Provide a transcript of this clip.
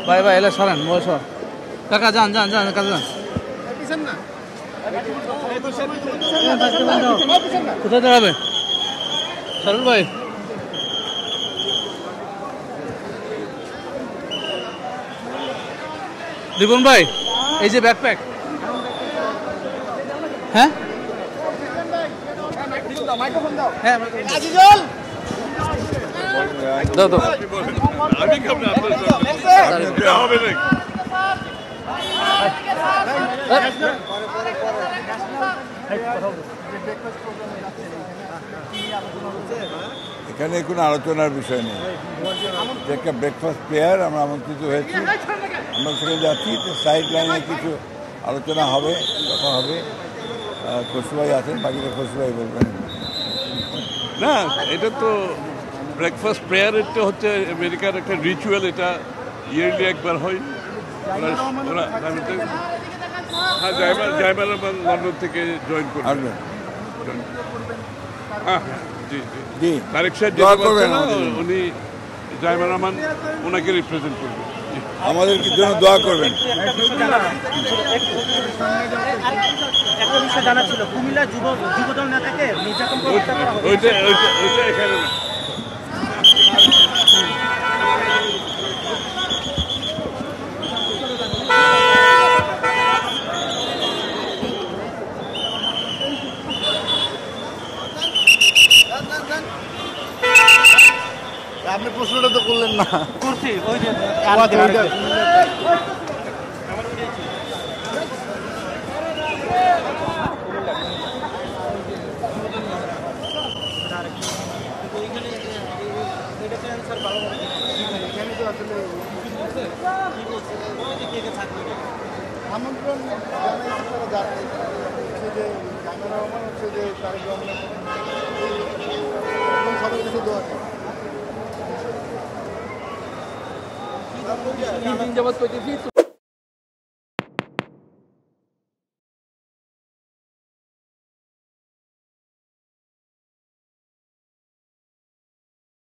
ভাই ভাই এলে সরেন মোবাইল সর কাকা যান যান যান কাকা যান কোথায় দাঁড়াবে সরুল ভাই রিপন ভাই এই যে ব্যাকপ্যাক হ্যাঁ হ্যাঁ দাও দাও আমি কেমন হবে না এখানে কোনো আলোচনার বিষয় নেই যে একটা ব্রেকফাস্ট পেয়ার আমরা আমন্ত্রিত হয়েছি আমরা সেখানে যাচ্ছি তো সাইড লাইনে কিছু আলোচনা হবে কথা হবে খসরুভাই আছেন বাকিটা খসরুভাই বলবেন না এটা তো ব্রেকফাস্ট প্রেয়ারটা হচ্ছে আমেরিকার একটা রিচুয়াল এটা ইয়ারলি একবার হয় হ্যাঁ জাইমার রহমান লন্ডন থেকে জয়েন করবেন হ্যাঁ জি জি তারেক সাহেব উনি জাইমার রহমান ওনাকে রিপ্রেজেন্ট করবেন আমাদের জন্য দোয়া করবেন জানা ছিল কুমিল্লা যুবদল নেতাকে নির্যাতন ওইটা এখানে না আপনি প্রশ্নটা তো করলেন না করছি ওই যে আমন্ত্রণ যে ক্যামেরা হচ্ছে যে তারেক রহমানের সবার কিছু দোয়া তিন দিন যাবত করতেছি